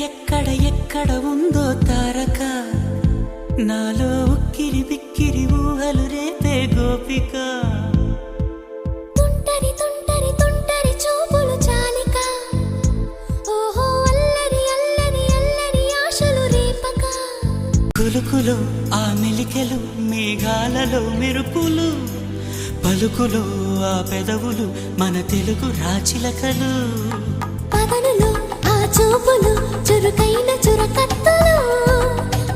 ఎక్కడ ఎక్కడ ఉందో తారక నాలో ఉక్కిరి బిక్కిరి ఊహలు రేపే గోపిక తుంటరి తుంటరి తుంటరి చూపులు చాలిక ఓహో అల్లరి అల్లరి అల్లరి ఆశలు రేపక కులుకులు ఆ మెలికెలు మేఘాలలో మెరుపులు పలుకులు ఆ పెదవులు మన తెలుగు రాచిలకలు పదనులు ఆ చూపులు చురుకైన చురకత్తులు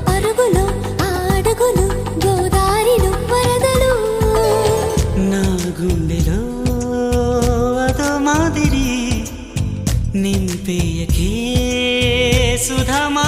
పరుగులు ఆ అడుగులు గోదారిలు వరదలు నా గుండెలో అదో మాదిరి నింపేయకే సుధమా